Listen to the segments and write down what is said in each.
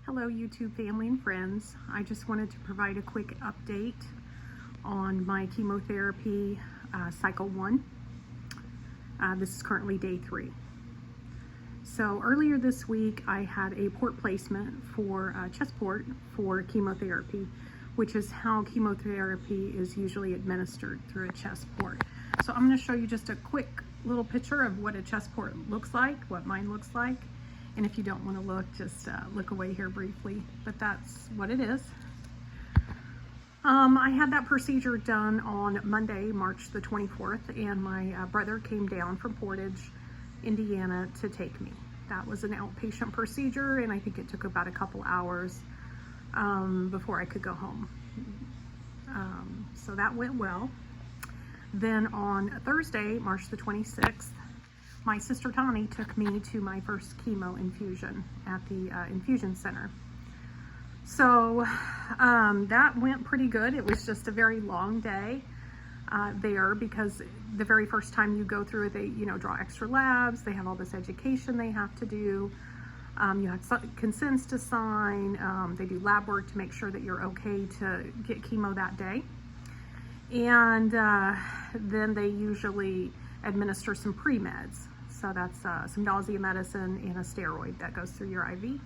Hello YouTube family and friends. I just wanted to provide a quick update on my chemotherapy cycle 1. This is currently day 3. So earlier this week I had a port placement for chest port for chemotherapy, which is how chemotherapy is usually administered, through a chest port. So I'm going to show you just a quick little picture of what a chest port looks like, what mine looks like. And if you don't want to look, just look away here briefly, but that's what it is. I had that procedure done on Monday, March the 24th, and my brother came down from Portage, Indiana to take me. That was an outpatient procedure, and I think it took about a couple hours before I could go home. So that went well. Then on Thursday, March the 26th, my sister Tani took me to my first chemo infusion at the infusion center. So that went pretty good. It was just a very long day there, because the very first time you go through it, they draw extra labs. They have all this education they have to do. You have consents to sign. They do lab work to make sure that you're okay to get chemo that day. And then they usually administer some pre-meds. So that's some nausea medicine and a steroid that goes through your IV.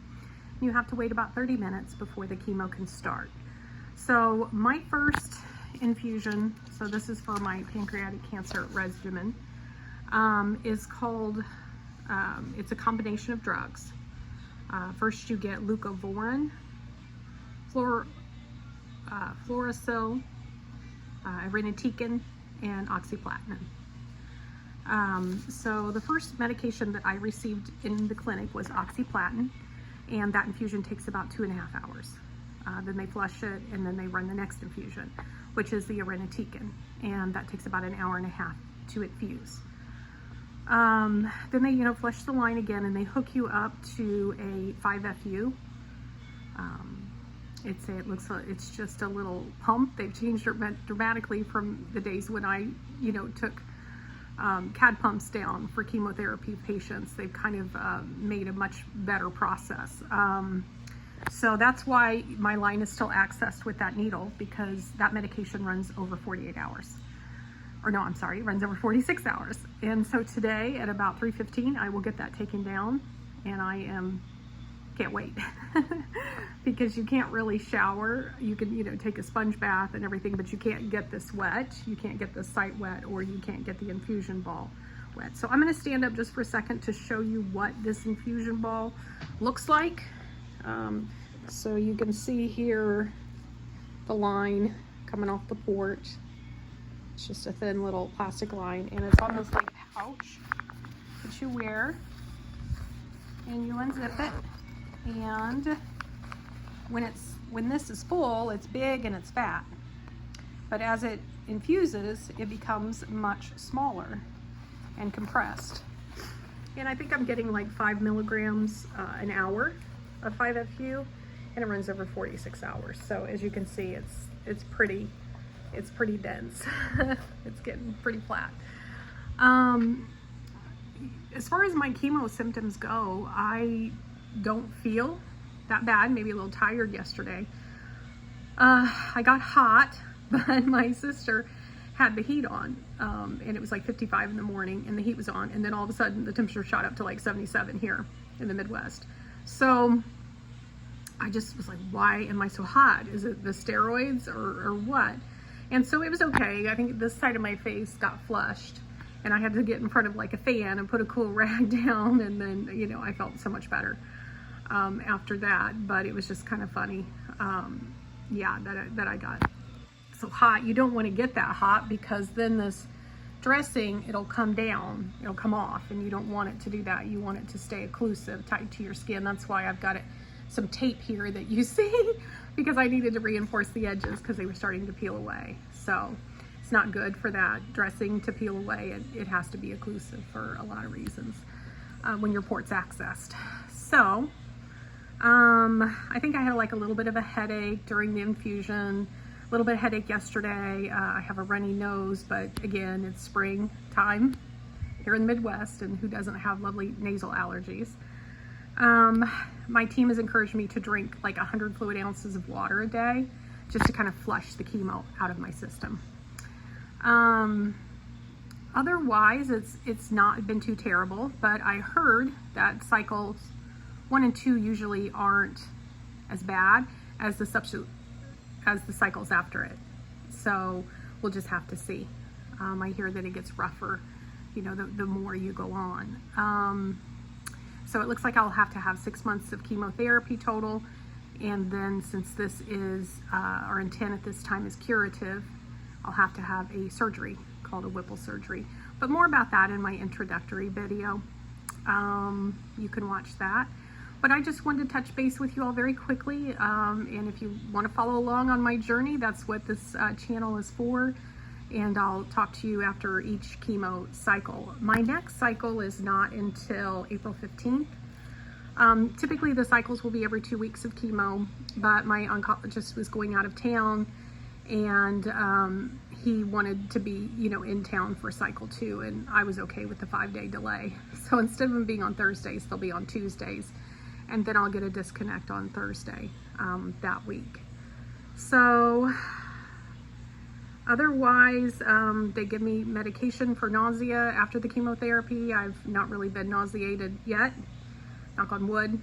You have to wait about 30 minutes before the chemo can start. So my first infusion, so this is for my pancreatic cancer regimen, is called, it's a combination of drugs. First you get leucovorin, fluorouracil, irinotecan, and oxaliplatin. So the first medication that I received in the clinic was oxaliplatin, and that infusion takes about 2.5 hours. Then they flush it, and then they run the next infusion, which is the irinotecan, and that takes about 1.5 hours to infuse. Then they, flush the line again, and they hook you up to a 5FU. It's just a little pump. They've changed it dramatically from the days when I, took CAD pumps down for chemotherapy patients. They've kind of made a much better process. So that's why my line is still accessed with that needle, because that medication runs over 48 hours. Or no, I'm sorry, it runs over 46 hours. And so today at about 3:15, I will get that taken down, and can't wait. Because you can't really shower. You can, take a sponge bath and everything, but you can't get this wet. You can't get the site wet, or you can't get the infusion ball wet. So I'm going to stand up just for a second to show you what this infusion ball looks like. So you can see here the line coming off the port. It's just a thin little plastic line, and it's almost like a pouch that you wear, and you unzip it. And when this is full, it's big and it's fat, but as it infuses, it becomes much smaller and compressed. And I think I'm getting like 5 milligrams an hour of 5FU, and it runs over 46 hours. So as you can see, it's pretty dense. It's getting pretty flat. As far as my chemo symptoms go, I don't feel that bad. Maybe a little tired yesterday. I got hot, but my sister had the heat on, and it was like 55 in the morning, and the heat was on, and then all of a sudden the temperature shot up to like 77 here in the Midwest. So I just was like, why am I so hot? Is it the steroids or what? And so it was okay. I think this side of my face got flushed, and I had to get in front of like a fan and put a cool rag down, and then I felt so much better after that. But it was just kind of funny, that I got so hot. You don't want to get that hot, because then this dressing, it'll come down, it'll come off, and you don't want it to do that. You want it to stay occlusive, tight to your skin. That's why I've got some tape here that you see, because I needed to reinforce the edges because they were starting to peel away. So it's not good for that dressing to peel away. It has to be occlusive for a lot of reasons when your port's accessed. So I think I had like a little bit of a headache during the infusion, a little bit of headache yesterday. I have a runny nose, but again, it's spring time here in the Midwest, and who doesn't have lovely nasal allergies? my team has encouraged me to drink like 100 fluid ounces of water a day just to kind of flush the chemo out of my system. Otherwise, it's not been too terrible, but I heard that cycles 1 and 2 usually aren't as bad as the cycles after it. So we'll just have to see. I hear that it gets rougher, you know, the more you go on. So it looks like I'll have to have 6 months of chemotherapy total. And then since this is, our intent at this time is curative, I'll have to have a surgery called a Whipple surgery. But more about that in my introductory video. You can watch that. But I just wanted to touch base with you all very quickly. And if you want to follow along on my journey, that's what this channel is for. And I'll talk to you after each chemo cycle. My next cycle is not until April 15th. Typically the cycles will be every 2 weeks of chemo, but my oncologist was going out of town, and he wanted to be, you know, in town for cycle 2, and I was okay with the 5-day delay. So instead of them being on Thursdays, they'll be on Tuesdays, and then I'll get a disconnect on Thursday that week. So otherwise, they give me medication for nausea after the chemotherapy. I've not really been nauseated yet, knock on wood.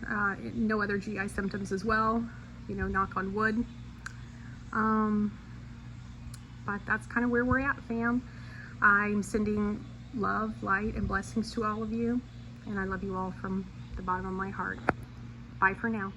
No other GI symptoms as well, you know, knock on wood. But that's kind of where we're at, fam. I'm sending love, light, and blessings to all of you, and I love you all from the bottom of my heart. Bye for now.